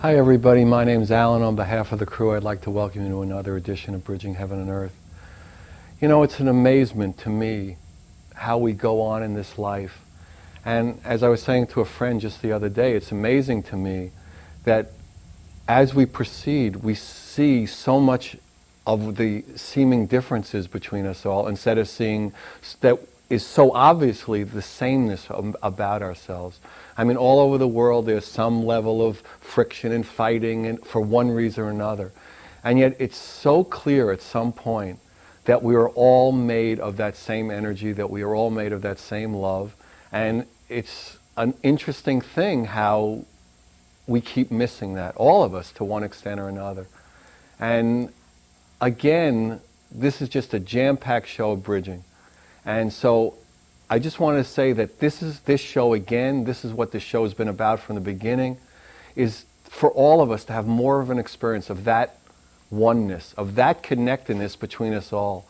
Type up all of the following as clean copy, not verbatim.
Hi everybody, my name's Alan. On behalf of the crew, I'd like to welcome you to another edition of Bridging Heaven and Earth. You know, it's an amazement to me how we go on in this life. And as I was saying to a friend just the other day, it's amazing to me that as we proceed, we see so much of the seeming differences between us all instead of seeing that is so obviously the sameness about ourselves. I mean, all over the world there's some level of friction and fighting and for one reason or another. And yet it's so clear at some point that we are all made of that same energy, that we are all made of that same love. And it's an interesting thing how we keep missing that, all of us to one extent or another. And again, this is just a jam-packed show of bridging. And so I just want to say that this show again, this is what this show has been about from the beginning, is for all of us to have more of an experience of that oneness, of that connectedness between us all,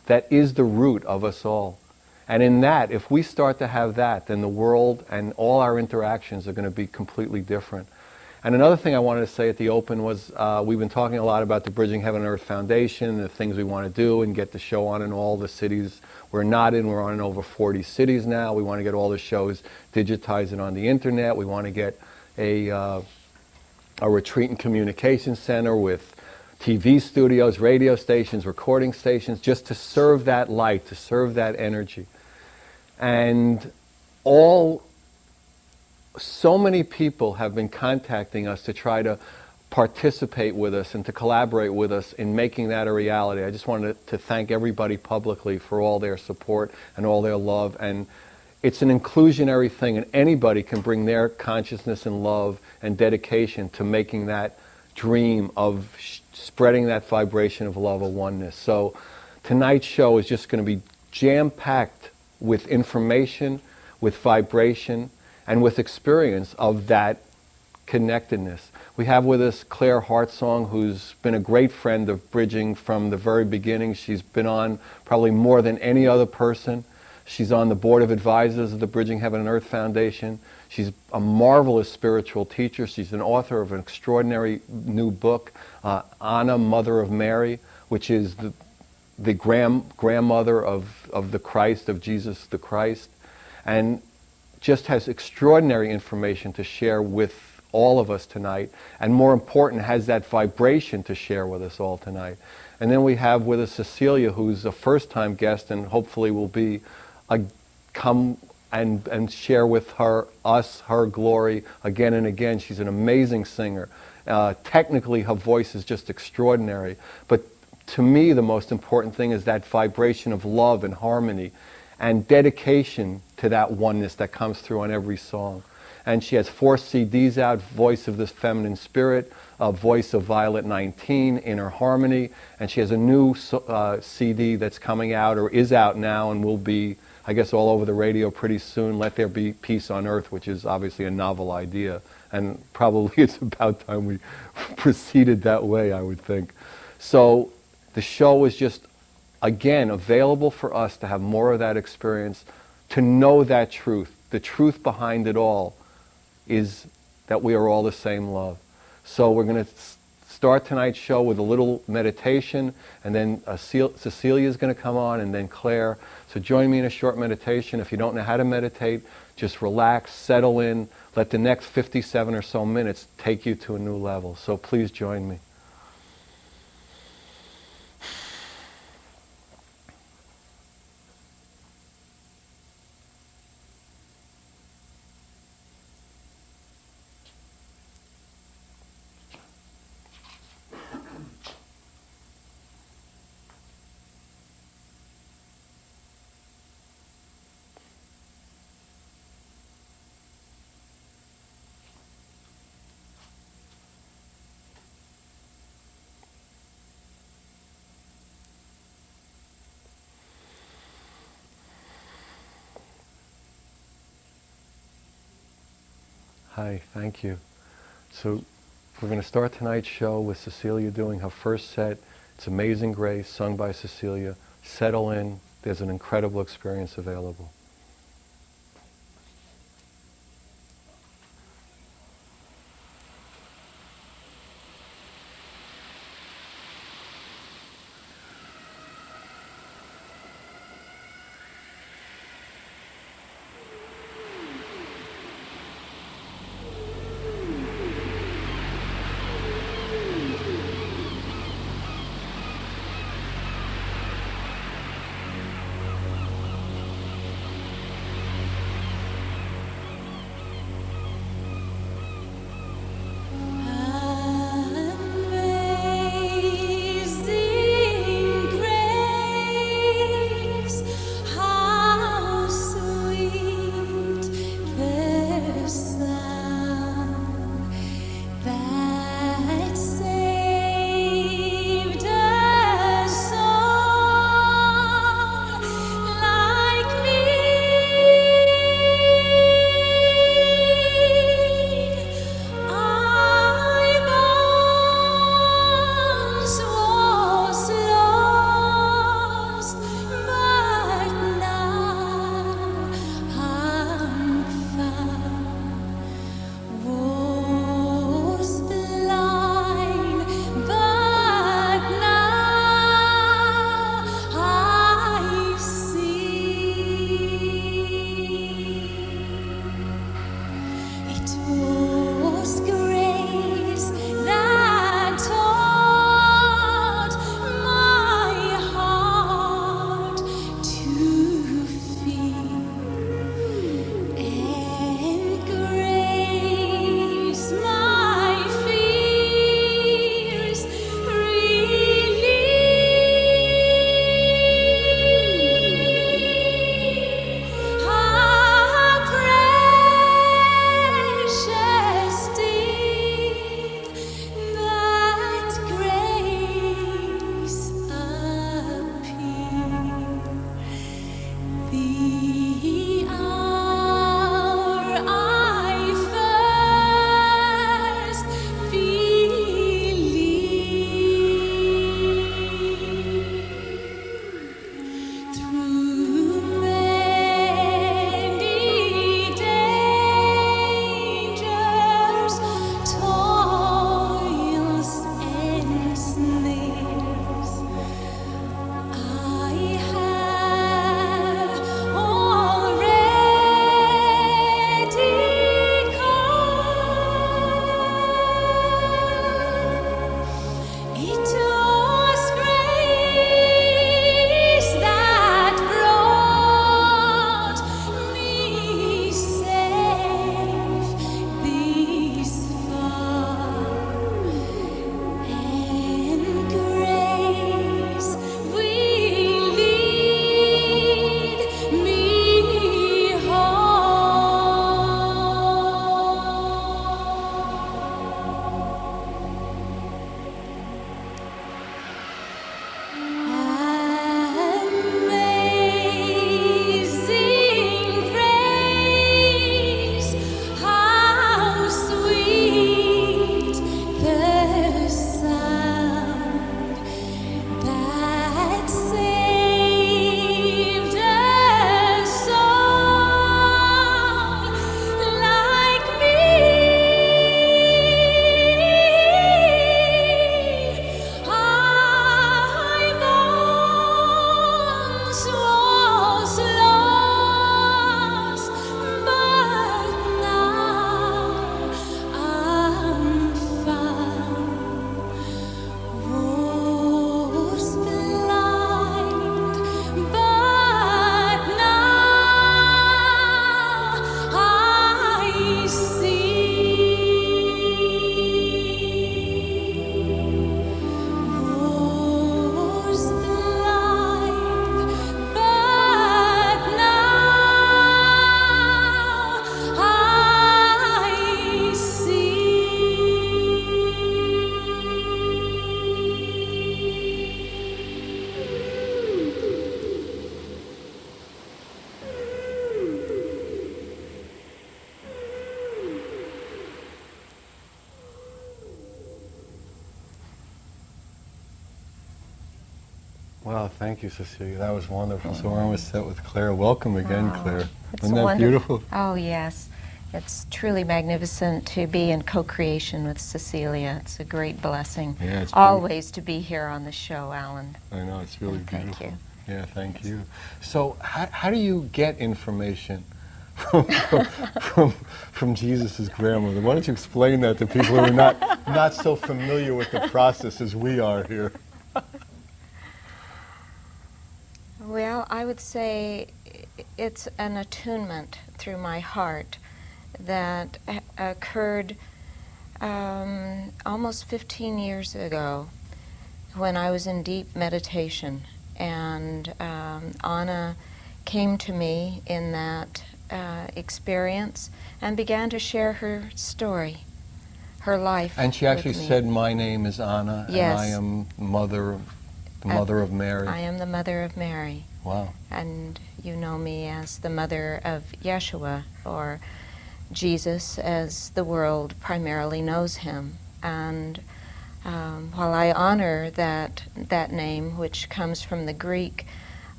that is the root of us all. And in that, if we start to have that, then the world and all our interactions are going to be completely different. And another thing I wanted to say at the open was we've been talking a lot about the Bridging Heaven and Earth Foundation, the things we want to do and get the show on in all the cities we're not in. We're on in over 40 cities now. We want to get all the shows digitized and on the internet. We want to get a retreat and communication center with TV studios, radio stations, recording stations, just to serve that light, to serve that energy. And so many people have been contacting us to try to participate with us and to collaborate with us in making that a reality. I just wanted to thank everybody publicly for all their support and all their love. And it's an inclusionary thing, and anybody can bring their consciousness and love and dedication to making that dream of spreading that vibration of love, of oneness. So tonight's show is just going to be jam-packed with information, with vibration, and with experience of that connectedness. We have with us Claire Heartsong, who's been a great friend of Bridging from the very beginning. She's been on probably more than any other person. She's on the board of advisors of the Bridging Heaven and Earth Foundation. She's a marvelous spiritual teacher. She's an author of an extraordinary new book, Anna, Mother of Mary, which is the grandmother of the Christ, of Jesus the Christ. And just has extraordinary information to share with all of us tonight, and more important, has that vibration to share with us all tonight. And then we have with us Cecilia, who's a first-time guest and hopefully will be come and share with us her glory again and again. She's an amazing singer. Technically, her voice is just extraordinary. But to me, the most important thing is that vibration of love and harmony and dedication to that oneness that comes through on every song. And she has 4 CDs out: Voice of the Feminine Spirit, Voice of Violet 19, Inner Harmony, and she has a new CD that's coming out, or is out now, and will be, I guess, all over the radio pretty soon, Let There Be Peace on Earth, which is obviously a novel idea, and probably it's about time we proceeded that way, I would think. So the show is just, again, available for us to have more of that experience, to know that truth. The truth behind it all is that we are all the same love. So we're going to start tonight's show with a little meditation, and then Cecilia is going to come on, and then Claire. So join me in a short meditation. If you don't know how to meditate, just relax, settle in, let the next 57 or so minutes take you to a new level. So please join me. Hi, thank you. So we're going to start tonight's show with Cecilia doing her first set. It's Amazing Grace, sung by Cecilia. Settle in. There's an incredible experience available. Wow, thank you, Cecilia. That was wonderful. So we're almost set with Claire. Welcome again, Claire. It's Isn't that beautiful? Oh, yes. It's truly magnificent to be in co-creation with Cecilia. It's a great blessing. Yeah, it's always to be here on the show, Alan. I know, it's really beautiful. Thank you. Yeah, thank you. So how do you get information from Jesus' grandmother? Why don't you explain that to people who are not so familiar with the process as we are here? Well, I would say it's an attunement through my heart that occurred almost 15 years ago when I was in deep meditation. And Anna came to me in that experience and began to share her story, her life. And she actually said, "My name is Anna, yes. And I am the mother of Mary." I am the mother of Mary. Wow. And you know me as the mother of Yeshua, or Jesus as the world primarily knows him. And while I honor that name, which comes from the Greek,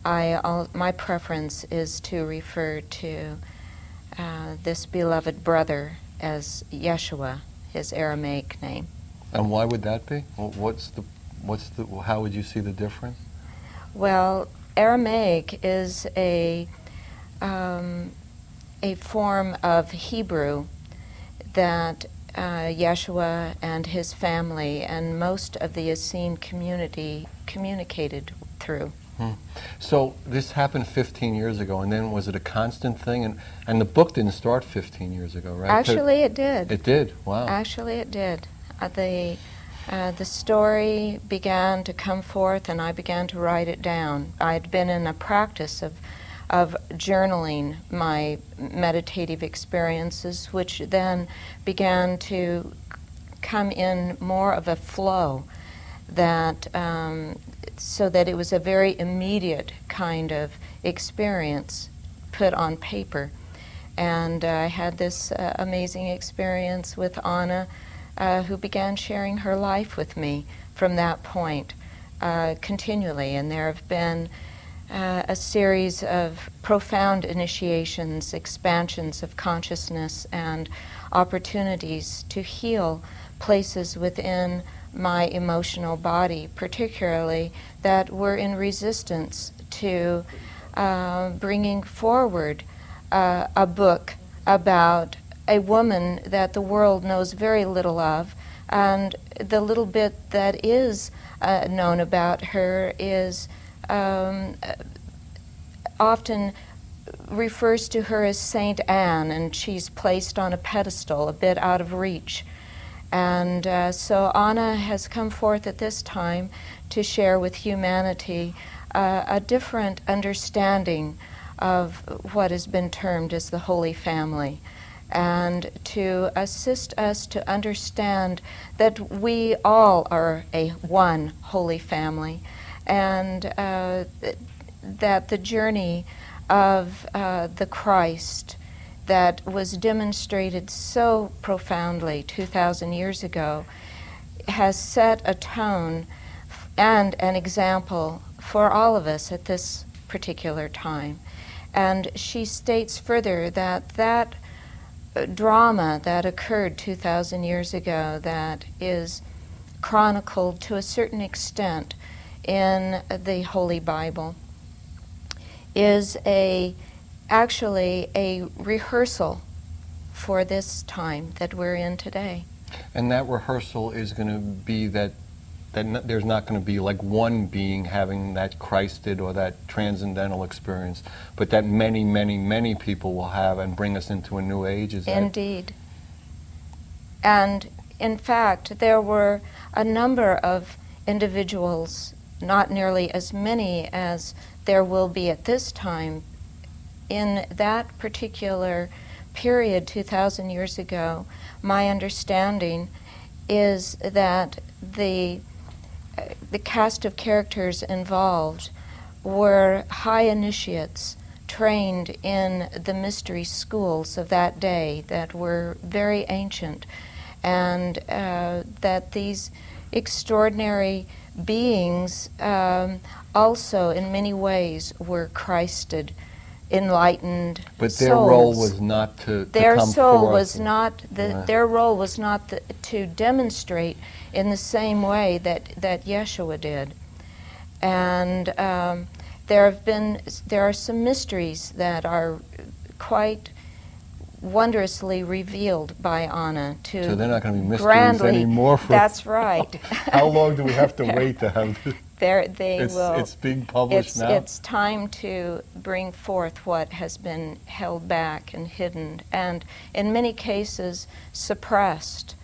my preference is to refer to this beloved brother as Yeshua, his Aramaic name. And why would that be? How would you see the difference? Well, Aramaic is a form of Hebrew that Yeshua and his family and most of the Essene community communicated through. So this happened 15 years ago, and then was it a constant thing? And the book didn't start 15 years ago, right? Actually, it did. It did? Wow. Actually, it did. The story began to come forth, and I began to write it down. I'd been in a practice of journaling my meditative experiences, which then began to come in more of a flow, that so that it was a very immediate kind of experience put on paper. And I had this amazing experience with Anna, who began sharing her life with me from that point continually. And there have been a series of profound initiations, expansions of consciousness, and opportunities to heal places within my emotional body, particularly that were in resistance to bringing forward a book about a woman that the world knows very little of, and the little bit that is known about her is often refers to her as Saint Anne, and she's placed on a pedestal a bit out of reach. And so Anna has come forth at this time to share with humanity a different understanding of what has been termed as the Holy Family, and to assist us to understand that we all are a one Holy Family, and that the journey of the Christ that was demonstrated so profoundly 2,000 years ago has set a tone and an example for all of us at this particular time. And she states further that that drama that occurred 2,000 years ago, that is chronicled to a certain extent in the Holy Bible, is actually a rehearsal for this time that we're in today. And that rehearsal is going to be that there's not going to be like one being having that Christed or that transcendental experience, but that many, many, many people will have and bring us into a new age. Is that? Indeed. And in fact, there were a number of individuals, not nearly as many as there will be at this time. In that particular period, 2,000 years ago, my understanding is that the cast of characters involved were high initiates trained in the mystery schools of that day that were very ancient, and that these extraordinary beings also in many ways were Christed, enlightened But souls. their role was not to Their come soul forth was and- not their role was not to demonstrate in the same way that Yeshua did. And there are some mysteries that are quite wondrously revealed by Anna to So they're not going to be mysteries grandly. anymore. That's right. How long do we have to wait to have this? It's being published now? It's time to bring forth what has been held back and hidden, and in many cases suppressed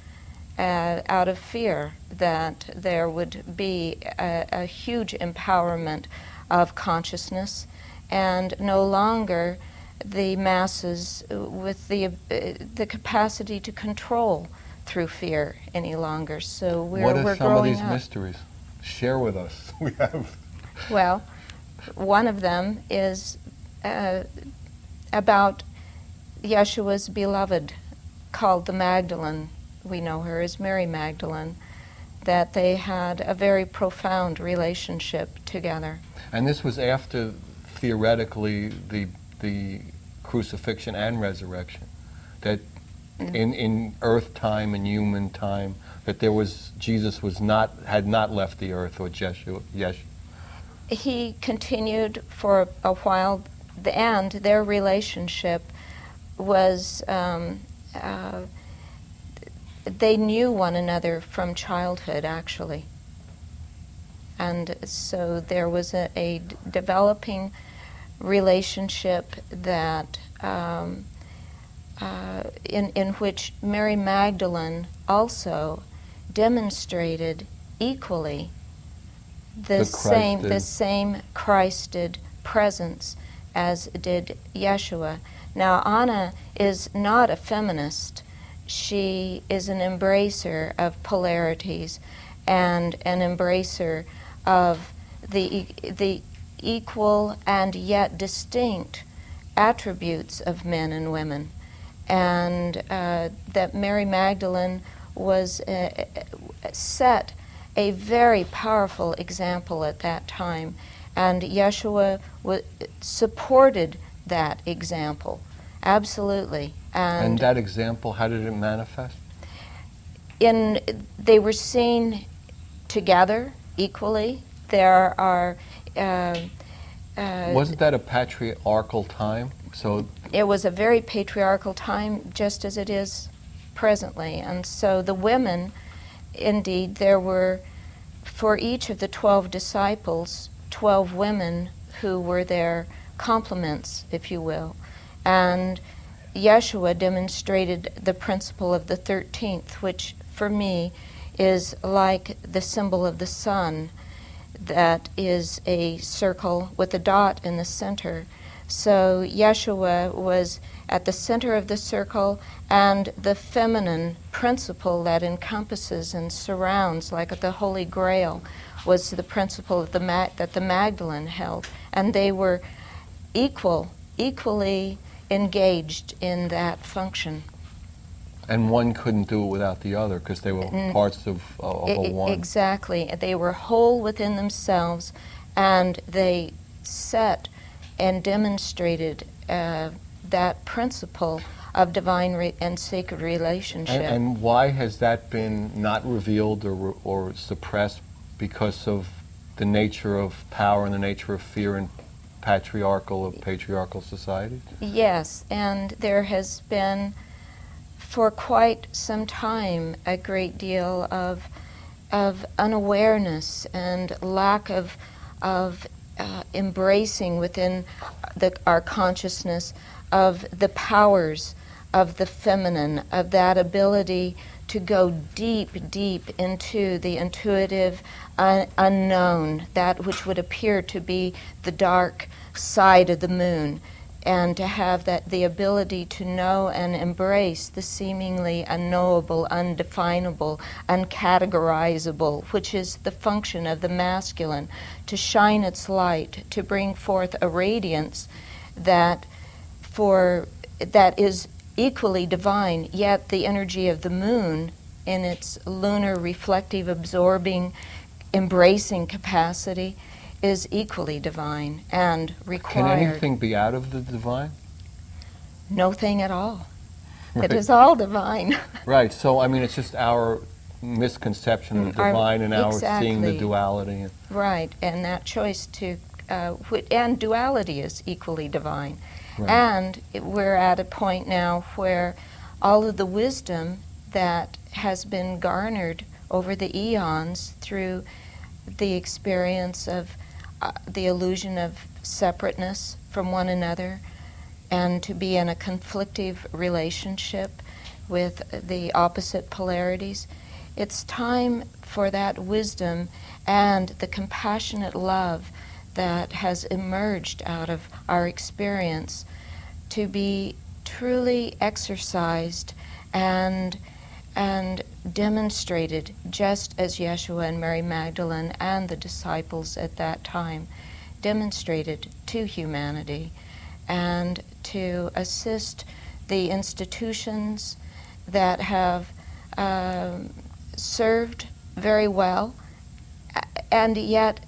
out of fear that there would be a huge empowerment of consciousness, and no longer the masses with the capacity to control through fear any longer. So we're growing up. What are some of these mysteries? Share with us. We have. Well, one of them is about Yeshua's beloved, called the Magdalene. We know her as Mary Magdalene, that they had a very profound relationship together. And this was after, theoretically, the crucifixion and resurrection. That in earth time and human time, that Jesus had not left the earth, or Yeshua. He continued for a while, and their relationship was, they knew one another from childhood, actually. And so there was a developing relationship that in which Mary Magdalene also demonstrated equally the same Christed presence as did Yeshua. Now, Anna is not a feminist. She is an embracer of polarities and an embracer of the equal and yet distinct attributes of men and women. And that Mary Magdalene was set a very powerful example at that time, and Yeshua supported that example, absolutely. And that example, how did it manifest? They were seen together equally. There are. Wasn't that a patriarchal time? So it was a very patriarchal time, just as it is presently. And so the women, indeed, there were, for each of the 12 disciples, 12 women who were their complements, if you will. And Yeshua demonstrated the principle of the 13th, which for me is like the symbol of the sun, that is a circle with a dot in the center. So Yeshua was at the center of the circle, and the feminine principle that encompasses and surrounds, like the Holy Grail, was the principle of that the Magdalene held. And they were equally engaged in that function. And one couldn't do it without the other, because they were parts of a one. Exactly. They were whole within themselves, and they set and demonstrated that principle of divine and sacred relationship. And why has that been not revealed or suppressed? Because of the nature of power and the nature of fear in patriarchal society? Yes, and there has been for quite some time a great deal of unawareness and lack of embracing within our consciousness of the powers of the feminine, of that ability to go deep, deep into the intuitive unknown, that which would appear to be the dark side of the moon, and to have the ability to know and embrace the seemingly unknowable, undefinable, uncategorizable, which is the function of the masculine, to shine its light, to bring forth a radiance that is equally divine, yet the energy of the moon in its lunar reflective absorbing embracing capacity is equally divine and required. Can anything be out of the divine? No thing at all. Right. It is all divine. Right. So I mean, it's just our misconception of the divine and our seeing the exactly. duality. Right, and that choice to, and duality is equally divine. Right. And we're at a point now where all of the wisdom that has been garnered over the eons through the experience of the illusion of separateness from one another, and to be in a conflictive relationship with the opposite polarities, it's time for that wisdom and the compassionate love that has emerged out of our experience to be truly exercised and demonstrated, just as Yeshua and Mary Magdalene and the disciples at that time demonstrated to humanity, and to assist the institutions that have served very well, and yet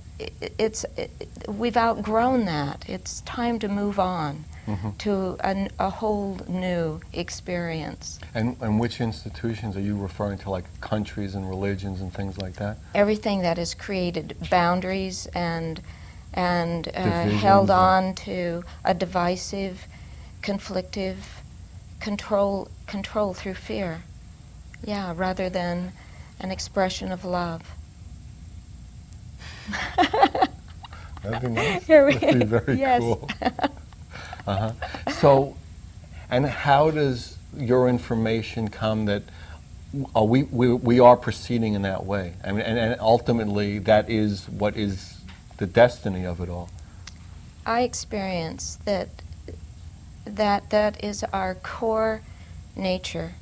we've outgrown that. It's time to move on to a whole new experience. And which institutions are you referring to, like countries and religions and things like that? Everything that has created boundaries and held on to a divisive, conflictive control through fear. Yeah, rather than an expression of love. That'd be nice. Here we- That'd be very yes. cool. So, and how does your information come that we are proceeding in that way? I mean, and ultimately that is what is the destiny of it all. I experience that is our core nature,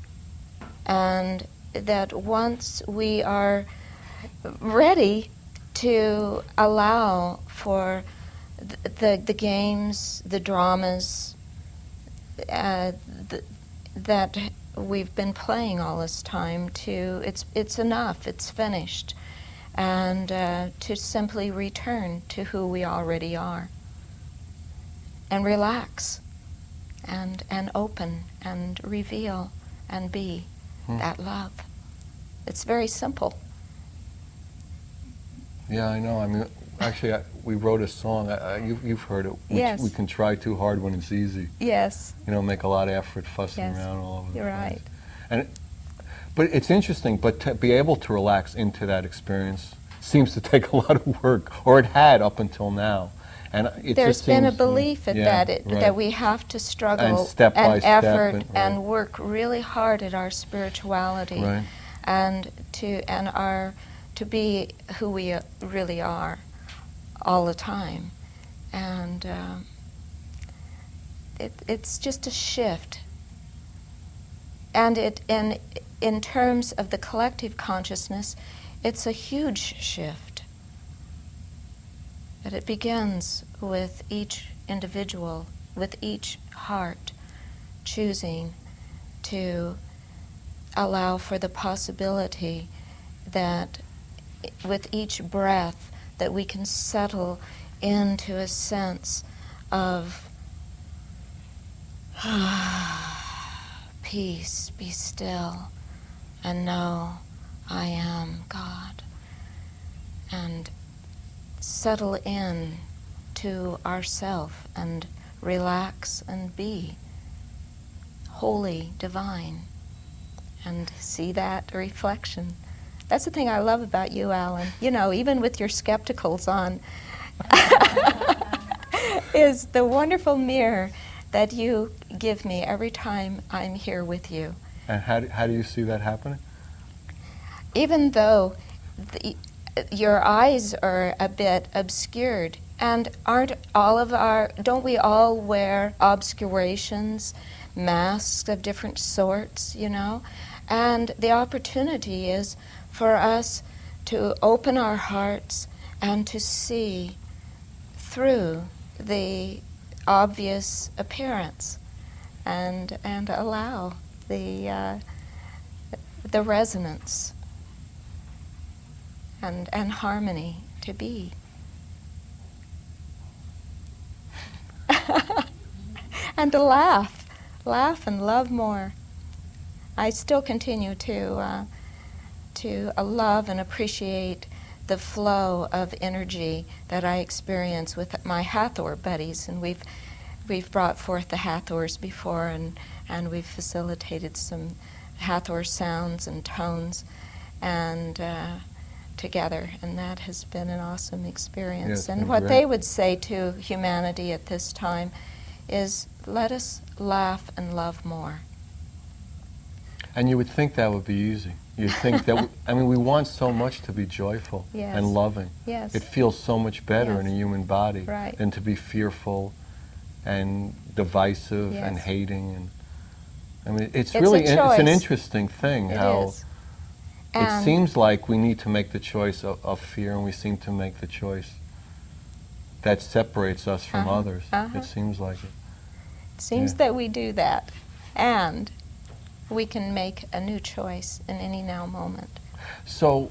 and that once we are ready to allow for the games, the dramas that we've been playing all this time, it's enough, it's finished, and to simply return to who we already are and relax and open and reveal and be that love. It's very simple. Yeah, I know. I mean, actually, we wrote a song. You've heard it. Yes. We can try too hard when it's easy. Yes. You know, make a lot of effort fussing Yes. around all over the You're place. right. And but it's interesting. But to be able to relax into that experience seems to take a lot of work, or it had up until now. And it There's just been a seems, belief yeah, that right. we have to struggle And step by step effort and- and right. work really hard at our spirituality, Right. and to be who we really are all the time. And it's just a shift. And in terms of the collective consciousness, it's a huge shift. But it begins with each individual, with each heart choosing to allow for the possibility that with each breath that we can settle into a sense of peace, be still, and know I am God. And settle in to ourself and relax and be holy, divine, and see that reflection. That's the thing I love about you, Alan. You know, even with your skepticals on, is the wonderful mirror that you give me every time I'm here with you. And how do you see that happening? Even though your eyes are a bit obscured, and don't we all wear obscurations, masks of different sorts, you know? And the opportunity is for us to open our hearts and to see through the obvious appearance and allow the resonance. and harmony to be. And to laugh and love more. I still continue to love and appreciate the flow of energy that I experience with my Hathor buddies, and we've brought forth the Hathors before, and we've facilitated some Hathor sounds and tones, and together, and that has been an awesome experience. Yes, and and what great. they would say to humanity at this time is, let us laugh and love more. And you would think that would be easy. You'd think that, we want so much to be joyful Yes. and loving. Yes. It feels so much better in a Yes. human body Right. than to be fearful and divisive and Yes. hating. And it's a really, it's an choice. interesting thing It how is. it And seems like we need to make the choice of fear, and we seem to make the choice that separates us from Uh-huh. others. Uh-huh. It seems like it. it seems Yeah. that we do that, and we can make a new choice in any now moment. So,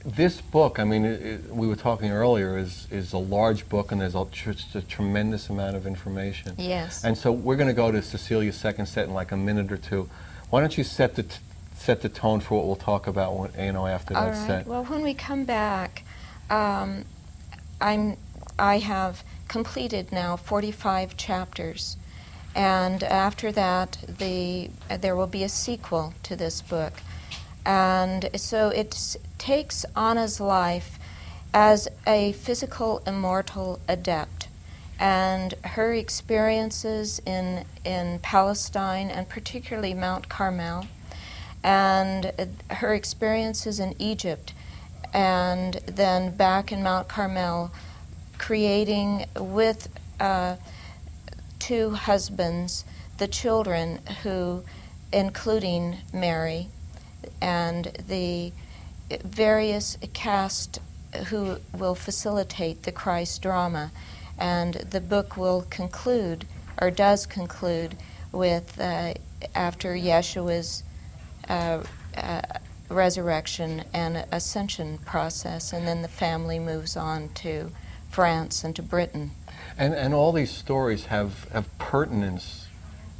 this book, we were talking earlier, is a large book, and there's just a tremendous amount of information. Yes. And so we're going to go to Cecilia's second set in like a minute or two. Why don't you set the tone for what we'll talk about after All that right. set? Well, when we come back, I have completed now 45 chapters, and after that, there will be a sequel to this book. And so it takes Anna's life as a physical immortal adept, and her experiences in Palestine, and particularly Mount Carmel, and her experiences in Egypt, and then back in Mount Carmel, creating with two husbands the children who, including Mary, and the various cast who will facilitate the Christ drama. And the book will conclude, or does conclude, with after Yeshua's resurrection and ascension process, and then the family moves on to France and to Britain. And all these stories have pertinence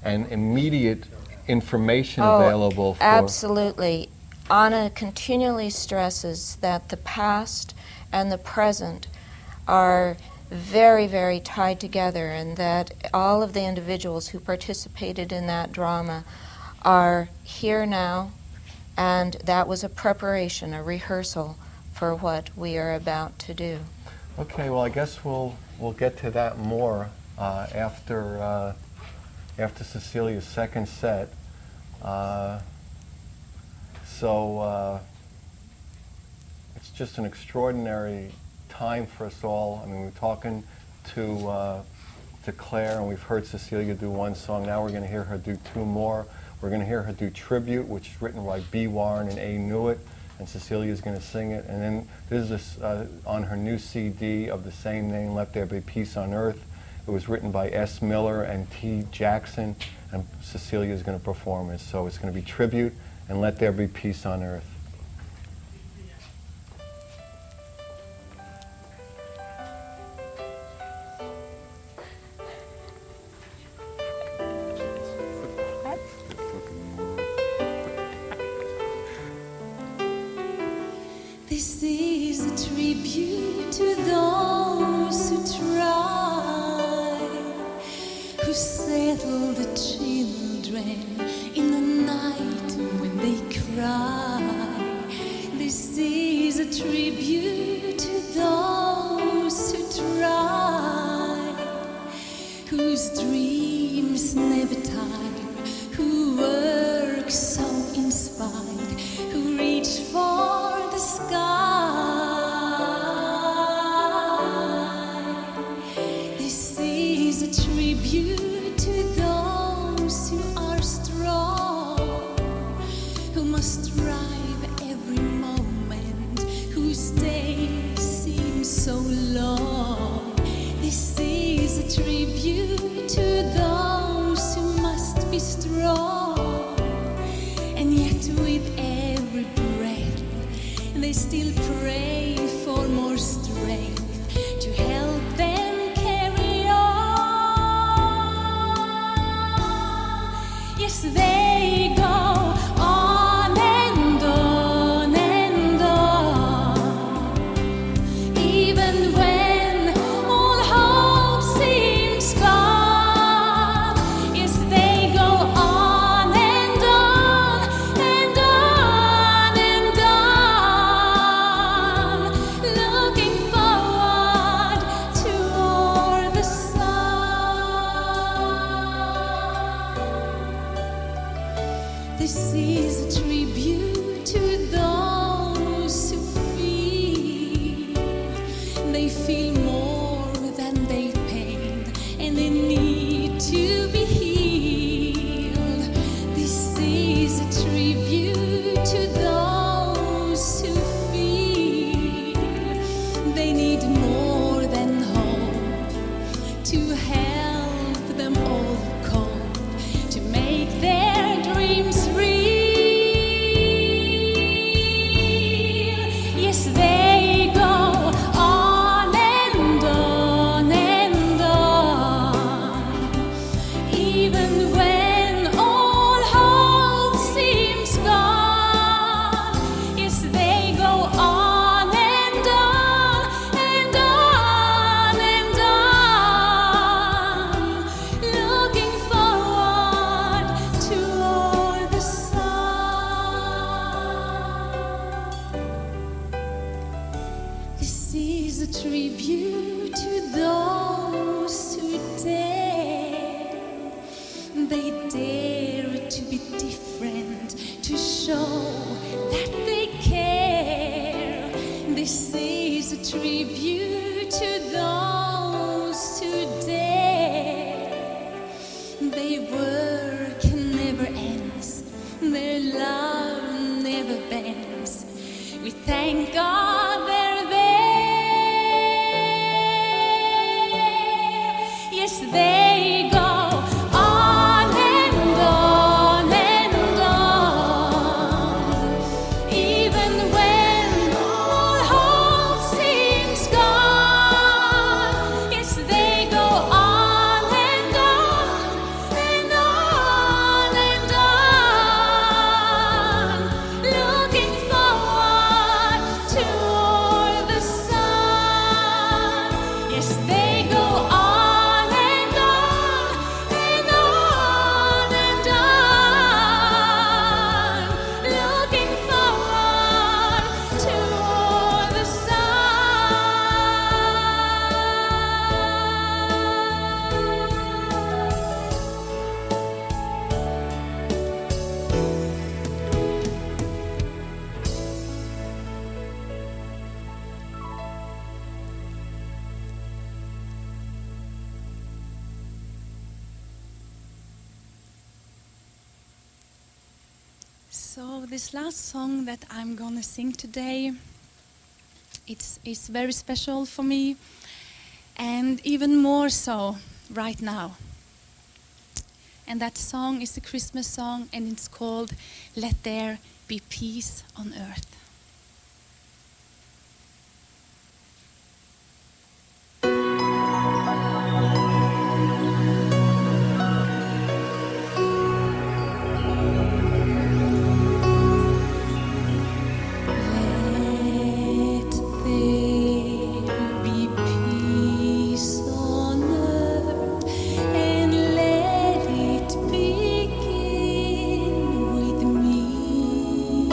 and immediate information available for... Absolutely. Anna continually stresses that the past and the present are very, very tied together, and that all of the individuals who participated in that drama are here now, and that was a preparation, a rehearsal for what we are about to do. Okay, well, I guess we'll get to that more after Cecilia's second set. It's just an extraordinary time for us all. We're talking to Claire, and we've heard Cecilia do one song. Now we're going to hear her do two more. We're going to hear her do Tribute, which is written by B. Warren and A. Newitt, and Cecilia's going to sing it. And then this is on her new CD of the same name, Let There Be Peace on Earth. It was written by S. Miller and T. Jackson, and Cecilia's going to perform it. So it's going to be Tribute and Let There Be Peace on Earth. This is a tribute to those who try, who settle the children in the night when they cry. This is a tribute to those who try, whose dreams never tire, who work so inspired, who reach for the sky. This is a tribute to those who are strong, who must strive every moment, whose days seem so long. This is a tribute to those who must they still pray for more strength to help them carry on. Yes, they go on and on and on, even when all hope seems gone. Yes, they go on and on and on and on, looking forward toward the sun. This is a tribute to those who feel they feel more than they've paid, and they need to be healed. This is a tribute to those who feel they need more than hope to help them all cope, to make their dreams real. Yes, they go on and on and on, even when all hope seems gone. Yes, they go on and on and on and on, looking forward toward the sun. This is a tribute to those who dare. They dare to be different, to show that they care. This is a tribute to those who dare. Their work never ends, their love never bends. We thank God they're there. Yes, they go on and on and on, even when all hope seems gone. Yes, they go on and on and on and on, looking forward toward the sun. Yes, they go on and on and on and on, looking forward toward the So this last song that I'm gonna sing today, it's very special for me, and even more so right now. And that song is a Christmas song, and it's called "Let There Be Peace on Earth." Let there be peace on earth, and let it begin with me.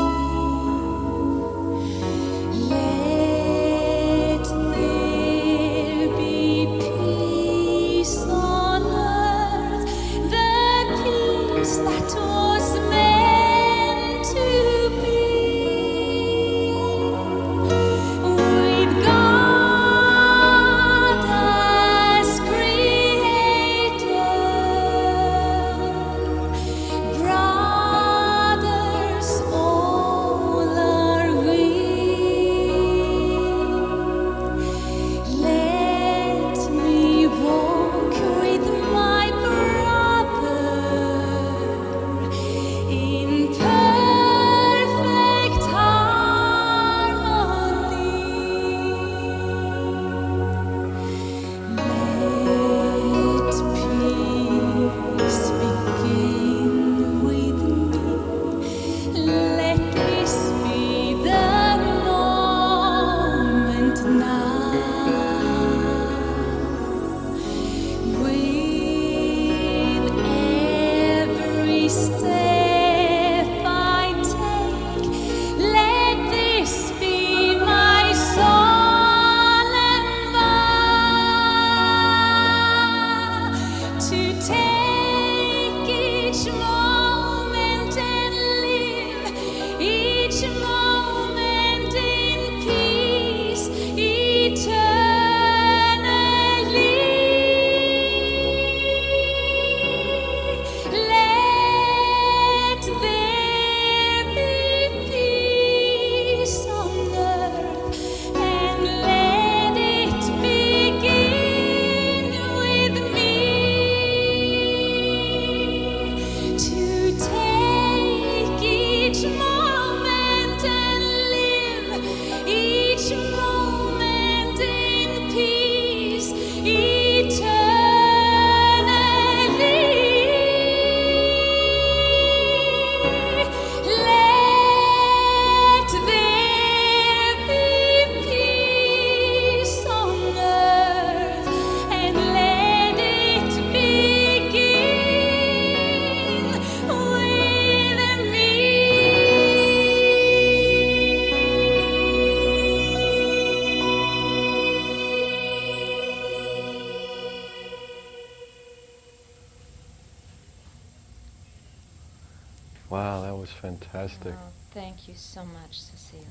was fantastic. Oh, thank you so much, Cecilia.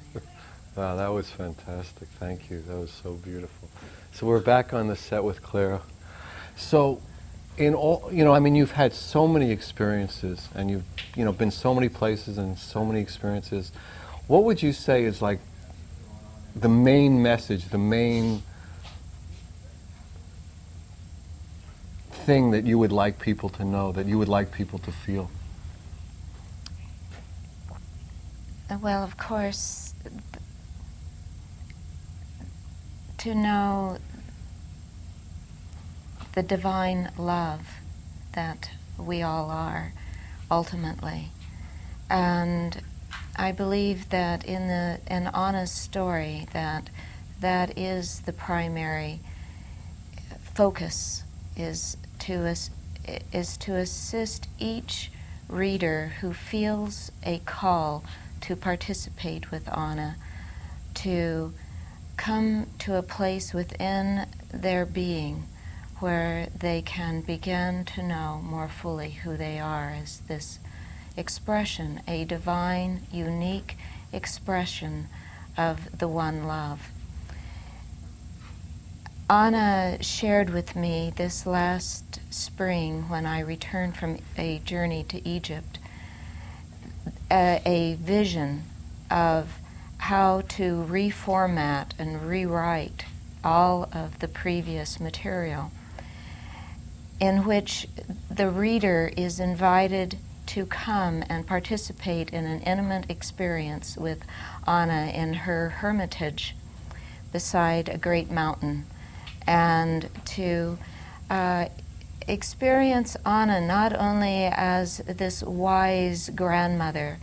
Wow, that was fantastic. Thank you. That was so beautiful. So we're back on the set with Clara. So, in all, I mean, you've had so many experiences, and you've, been so many places and so many experiences. What would you say is like the main message, the main thing that you would like people to know, that you would like people to feel? Well, of course, to know the divine love that we all are, ultimately. And I believe that in an honest story, that is the primary focus, is to assist each reader who feels a call to participate with Anna, to come to a place within their being where they can begin to know more fully who they are as this expression, a divine, unique expression of the one love. Anna shared with me this last spring when I returned from a journey to Egypt a vision of how to reformat and rewrite all of the previous material, in which the reader is invited to come and participate in an intimate experience with Anna in her hermitage beside a great mountain, and to experience Anna not only as this wise grandmother,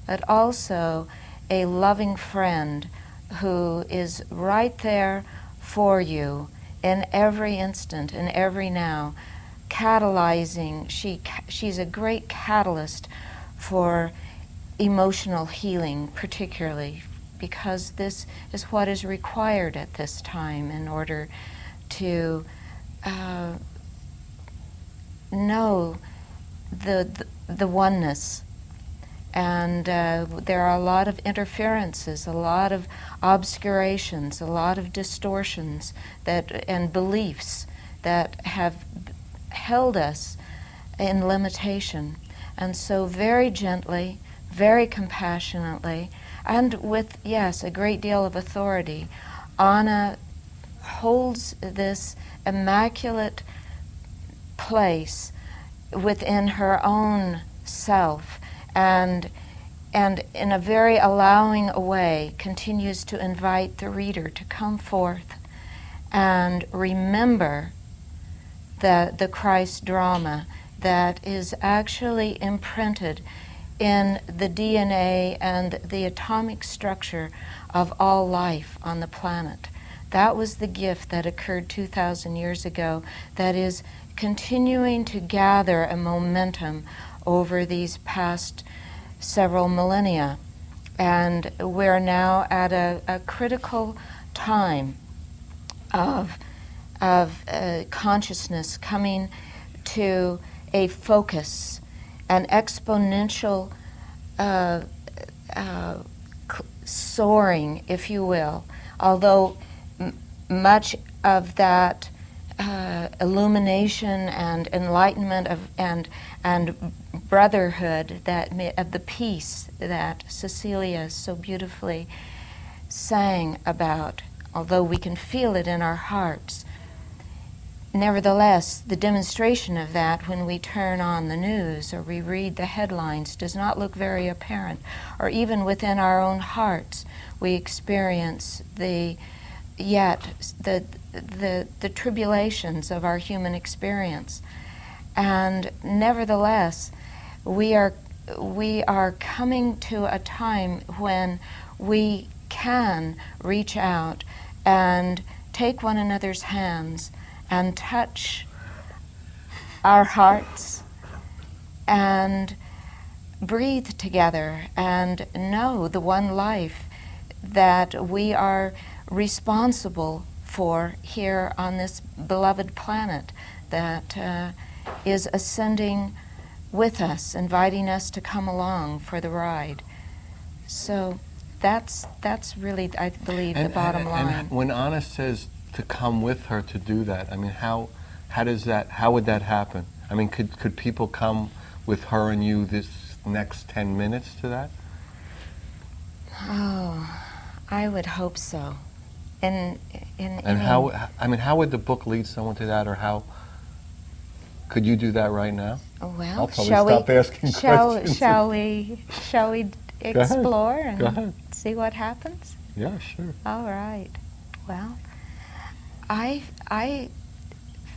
but also a loving friend who is right there for you in every instant, in every now, catalyzing. She's a great catalyst for emotional healing, particularly because this is what is required at this time in order to know the oneness. And there are a lot of interferences, a lot of obscurations, a lot of distortions and beliefs that have held us in limitation. And so very gently, very compassionately, and with, yes, a great deal of authority, Anna holds this immaculate place within her own self, and in a very allowing way continues to invite the reader to come forth and remember the Christ drama that is actually imprinted in the DNA and the atomic structure of all life on the planet. That was the gift that occurred 2,000 years ago that is continuing to gather a momentum over these past several millennia. And we're now at a critical time of consciousness coming to a focus, an exponential soaring, if you will, although much of that illumination and enlightenment and brotherhood of the peace that Cecilia so beautifully sang about, although we can feel it in our hearts. Nevertheless, the demonstration of that when we turn on the news or we read the headlines does not look very apparent, or even within our own hearts we experience the tribulations of our human experience. And nevertheless, we are coming to a time when we can reach out and take one another's hands and touch our hearts and breathe together and know the one life that we are responsible for here on this beloved planet that is ascending with us, inviting us to come along for the ride. So that's really, I believe, the bottom line. And when Anna says to come with her to do that, I mean, how would that happen? I mean, could people come with her and you this next 10 minutes to that? Oh, I would hope so. And how would the book lead someone to that, or how could you do that right now? Well, I'll probably stop asking questions. Shall we explore and see what happens? Yeah, sure. All right. Well, I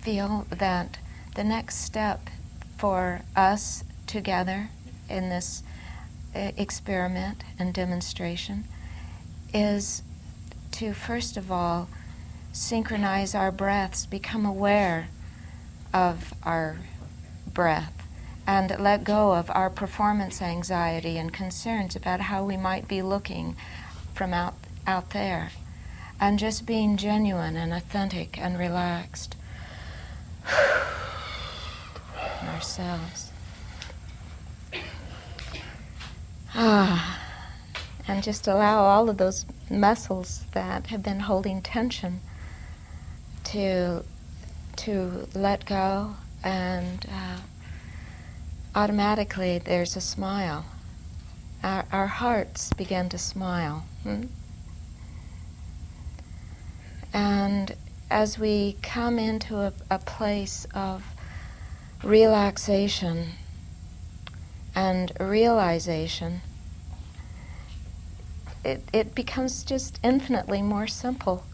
feel that the next step for us together in this experiment and demonstration is to, first of all, synchronize our breaths, become aware of our breath, and let go of our performance anxiety and concerns about how we might be looking from out there, and just being genuine and authentic and relaxed ourselves. And just allow all of those muscles that have been holding tension to let go, and automatically there's a smile. Our hearts begin to smile. And as we come into a place of relaxation and realization, it becomes just infinitely more simple.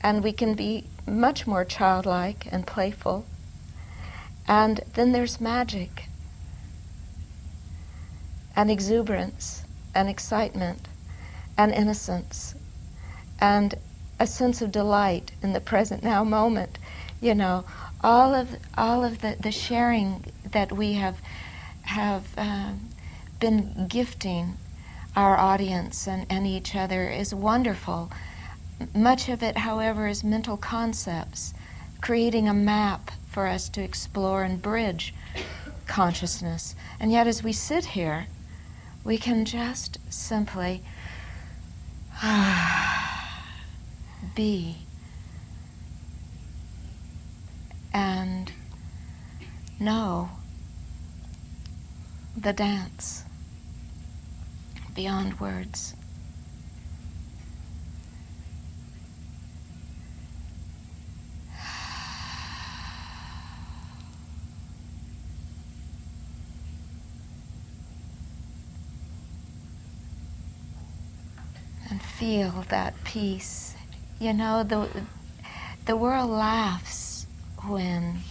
And we can be much more childlike and playful. And then there's magic and exuberance and excitement and innocence and a sense of delight in the present now moment. You know, all of the sharing that we have been gifting our audience and each other is wonderful. Much of it, however, is mental concepts, creating a map for us to explore and bridge consciousness. And yet as we sit here, we can just simply be and know the dance beyond words. And feel that peace. You know, the world laughs when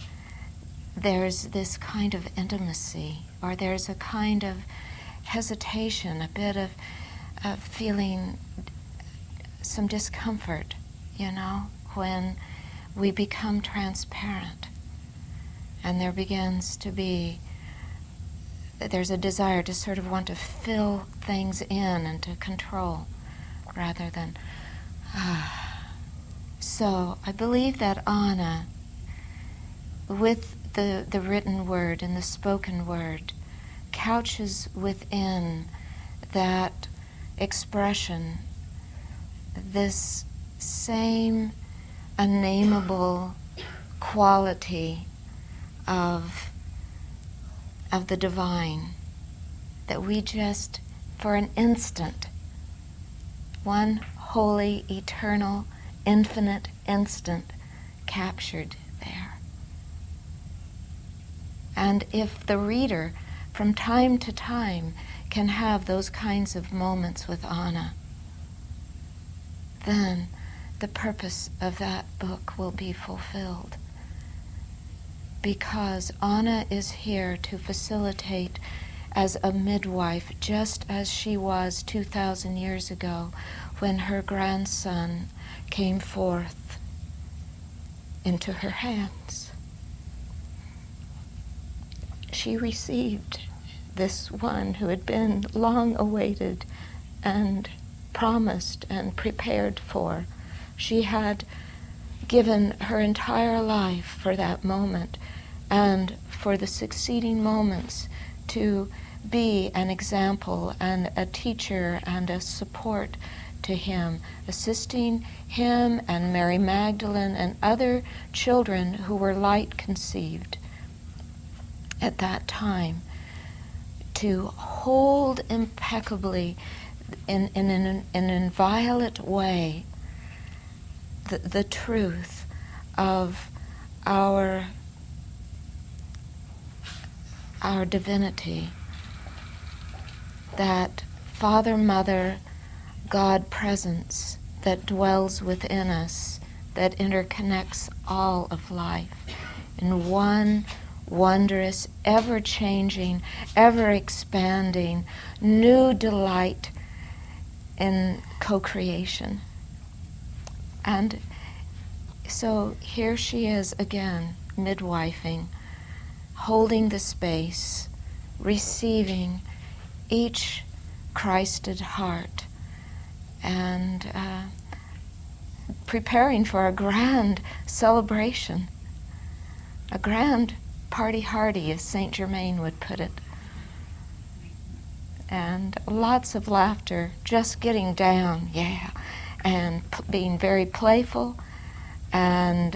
there's this kind of intimacy, or there's a kind of hesitation, a bit of feeling some discomfort, you know, when we become transparent. And there begins to be, there's a desire to sort of want to fill things in and to control rather than... So I believe that Anna, with the written word and the spoken word, couches within that expression this same unnameable quality of the divine that we just, for an instant, one holy, eternal, infinite instant, captured there. And if the reader, from time to time, can have those kinds of moments with Anna, then the purpose of that book will be fulfilled. Because Anna is here to facilitate as a midwife, just as she was 2,000 years ago when her grandson came forth into her hands. She received this one who had been long awaited and promised and prepared for. She had given her entire life for that moment, and for the succeeding moments to be an example and a teacher and a support to him, assisting him and Mary Magdalene and other children who were light conceived at that time, to hold impeccably in an inviolate way the truth of our divinity, that Father, Mother, God presence that dwells within us, that interconnects all of life in one wondrous, ever-changing, ever-expanding, new delight in co-creation. And so here she is again, midwifing, holding the space, receiving each Christed heart, and preparing for a grand celebration, a grand party hardy, as Saint Germain would put it. And lots of laughter, just getting down, yeah, and being very playful, and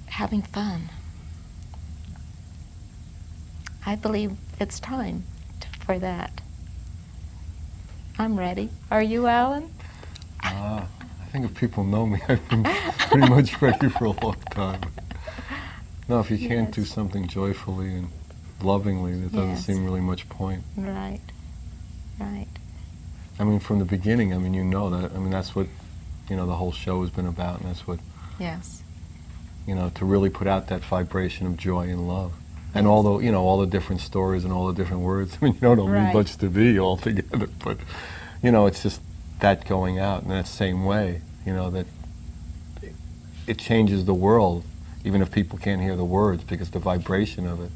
having fun. I believe it's time for that. I'm ready. Are you, Alan? I think if people know me, I've been pretty much ready for a long time. No, if you can't do something joyfully and lovingly, there doesn't seem really much point. Right, right. I mean, from the beginning, I mean, you know that. I mean, that's what, the whole show has been about, and that's what, Yes. To really put out that vibration of joy and love. And all the, all the different stories and all the different words. I mean, don't mean much to me altogether, but, it's just that going out in that same way, that it changes the world, even if people can't hear the words, because the vibration of it,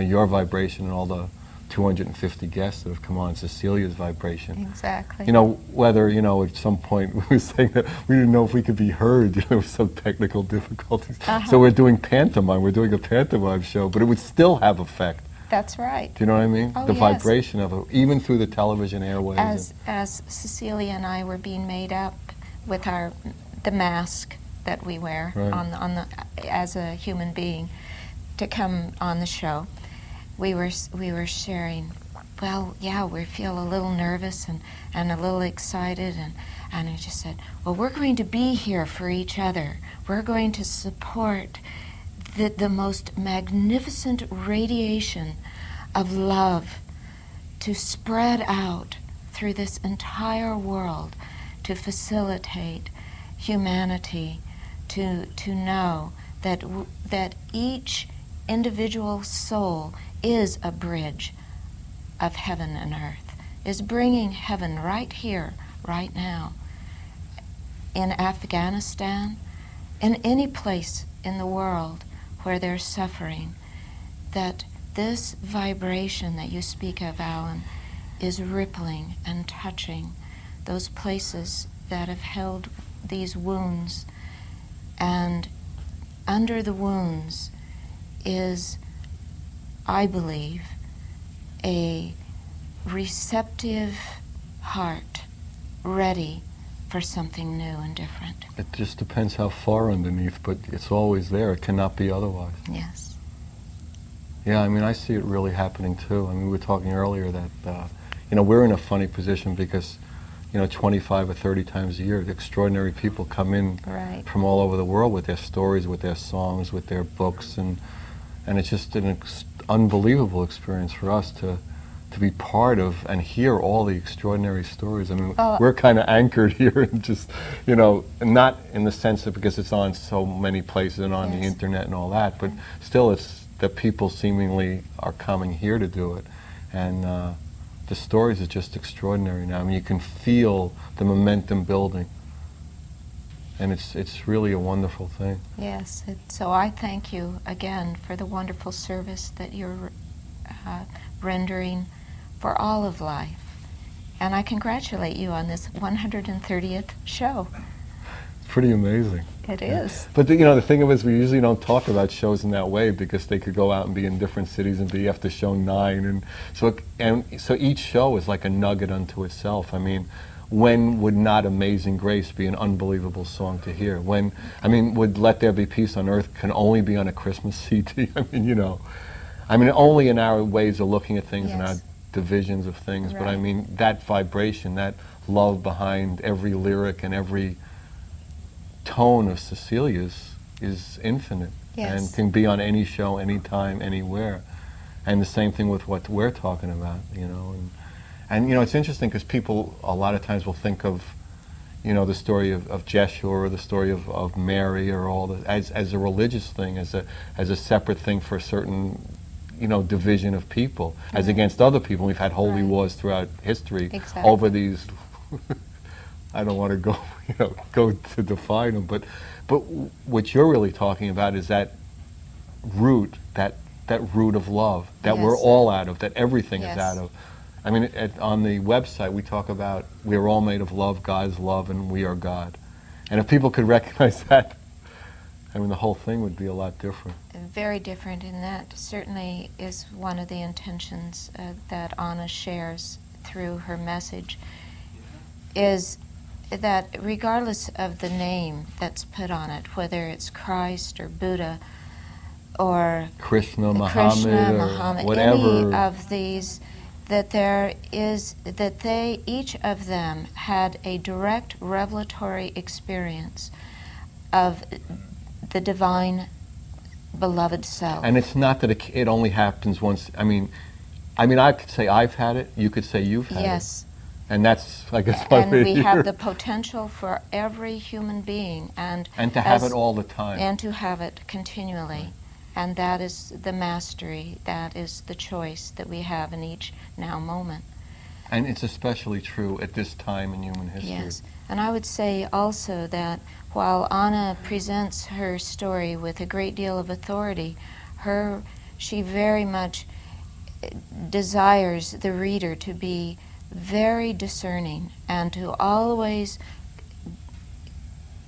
your vibration and all the 250 guests that have come on, Cecilia's vibration. Exactly. Whether, at some point we were saying that we didn't know if we could be heard, there were some technical difficulties. So we're doing pantomime, we're doing a pantomime show, but it would still have effect. That's right. Do you know what I mean? Oh, the yes. vibration of it, even through the television airwaves. As Cecilia and I were being made up with the mask that we wear on the as a human being to come on the show, we were sharing. Well, yeah, we feel a little nervous and a little excited, and I just said, well, we're going to be here for each other. We're going to support the most magnificent radiation of love to spread out through this entire world, to facilitate humanity to know that each individual soul is a bridge of heaven and earth, is bringing heaven right here, right now, in Afghanistan, in any place in the world where there's suffering, that this vibration that you speak of, Alan, is rippling and touching those places that have held these wounds. And under the wounds is, I believe, a receptive heart ready for something new and different. It just depends how far underneath, but it's always there. It cannot be otherwise. Yes. Yeah, I mean, I see it really happening too. I mean, we were talking earlier that, we're in a funny position because, 25 or 30 times a year, extraordinary people come in from all over the world with their stories, with their songs, with their books, and it's just an unbelievable experience for us to be part of and hear all the extraordinary stories. I mean, we're kind of anchored here and just, not in the sense that because it's on so many places and on the internet and all that, but still it's that people seemingly are coming here to do it. And the stories are just extraordinary now. I mean, you can feel the momentum building. And it's really a wonderful thing. Yes, so I thank you again for the wonderful service that you're rendering for all of life. And I congratulate you on this 130th show. Pretty amazing. It is. But the thing is, we usually don't talk about shows in that way because they could go out and be in different cities and be after show 9, and so each show is like a nugget unto itself. I mean, when would not "Amazing Grace" be an unbelievable song to hear? Would "Let There Be Peace on Earth" can only be on a Christmas CD? Only in our ways of looking at things and our Yes. divisions of things. Right. But I mean, that vibration, that love behind every lyric and every tone of Cecilia's is infinite, Yes. and can be on any show, anytime, anywhere. And the same thing with what we're talking about, And it's interesting because people a lot of times will think of, the story of Jeshua or the story of Mary or all as a religious thing, as a separate thing for a certain, division of people, as Right. against other people. We've had holy Right. wars throughout history Exactly. over these. I don't want to go to define them, but what you're really talking about is that root, that root of love that we're Yes. all out of, that everything Yes. is out of. On the website we talk about we're all made of love, God's love, and we are God. And if people could recognize that, the whole thing would be a lot different. Very different, and that certainly is one of the intentions that Anna shares through her message, is that regardless of the name that's put on it, whether it's Christ or Buddha or Krishna, Muhammad, or whatever. any of these, that they, each of them had a direct revelatory experience of the divine beloved self. And it's not that it only happens once. I could say I've had it. You could say you've had it. Yes. And that's, I guess, why And we're we here. have the potential for every human being, and to have it all the time. and to have it continually. And that is the mastery, that is the choice that we have in each now moment. And it's especially true at this time in human history. Yes. And I would say also that while Anna presents her story with a great deal of authority, she very much desires the reader to be very discerning and to always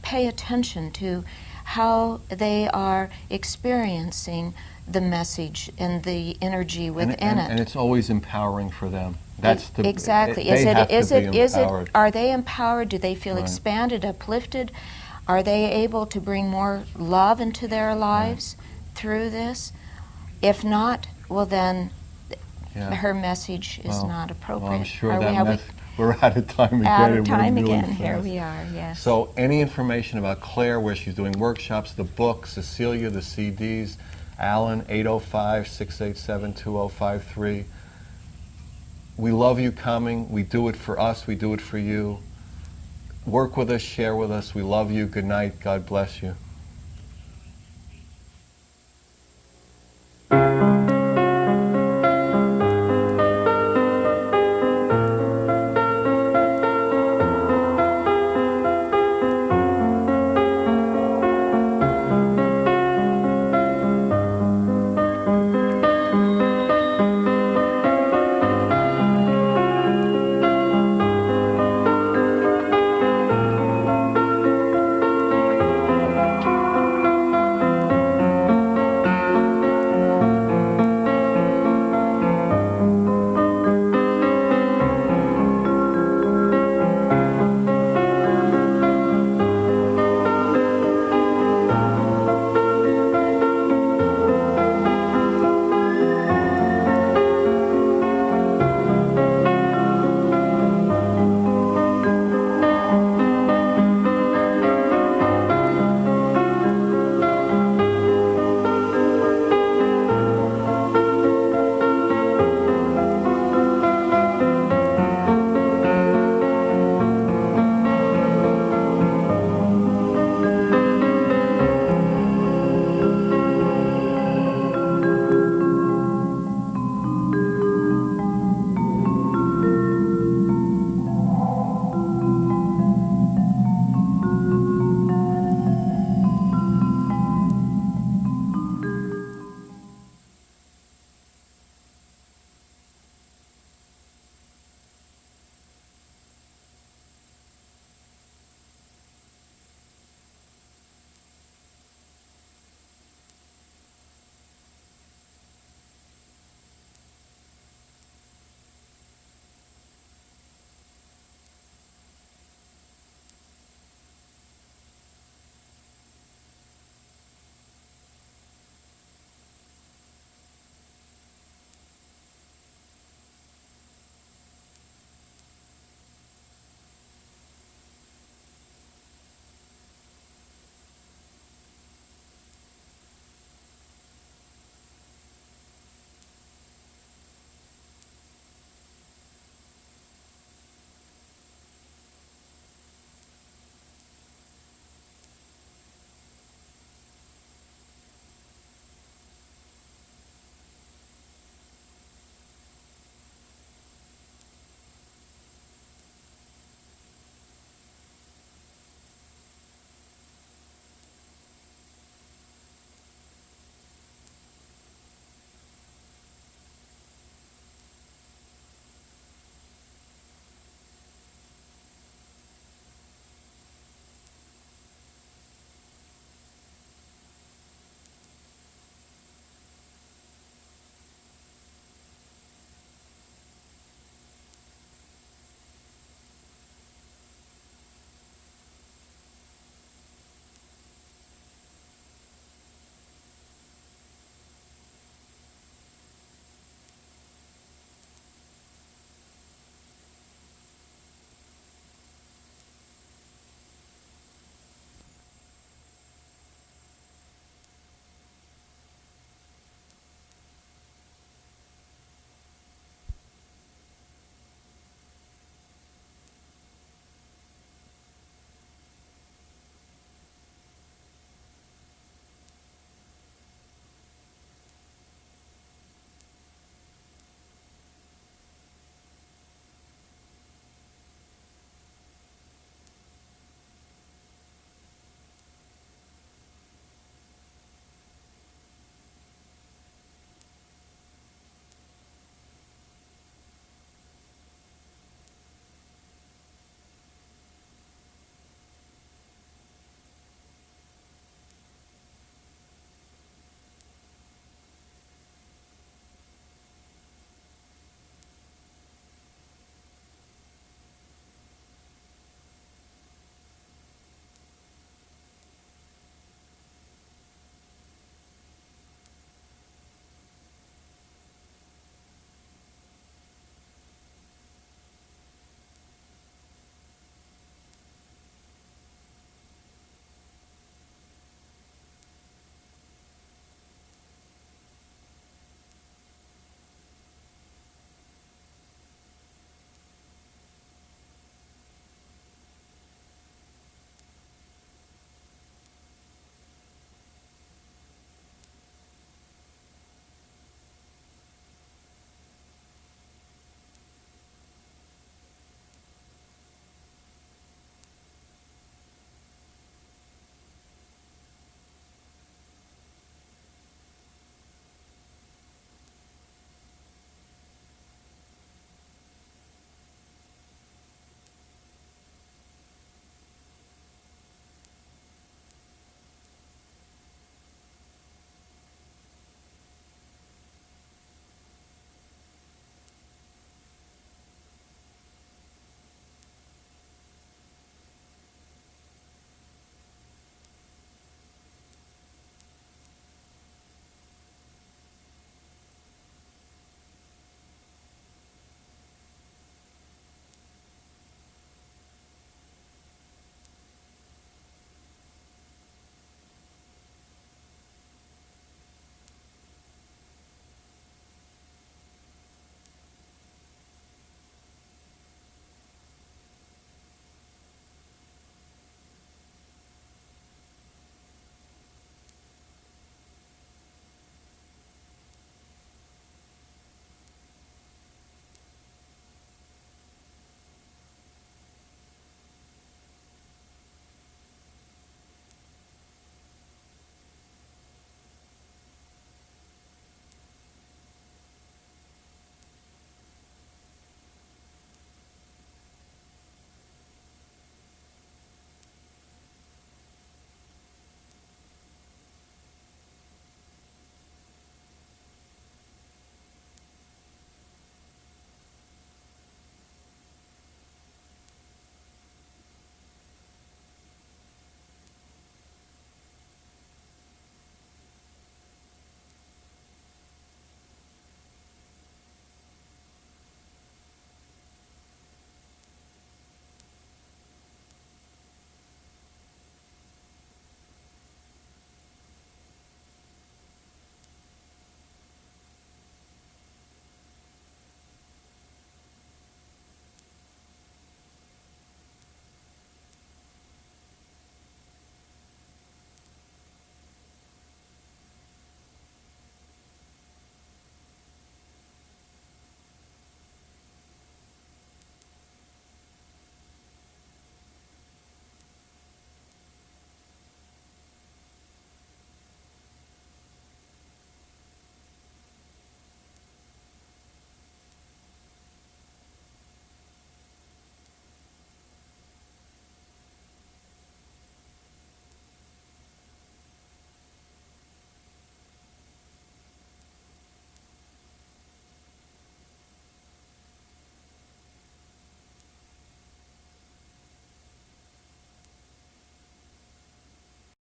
pay attention to how they are experiencing the message and the energy within it. And it's always empowering for them. That's the exactly. They have to be empowered. Are they empowered? Do they feel Right. expanded, uplifted? Are they able to bring more love into their lives through this? If not, well then Yeah. her message is not appropriate. Well, I'm sure Are that we're out of time again. out and of we're time moving again. Here fast. we are. Yes. So any information about Claire, where she's doing workshops, the book, Cecilia, the CDs, Alan, 805-687-2053. We love you coming. We do it for us. We do it for you. Work with us, share with us. We love you. Good night. God bless you.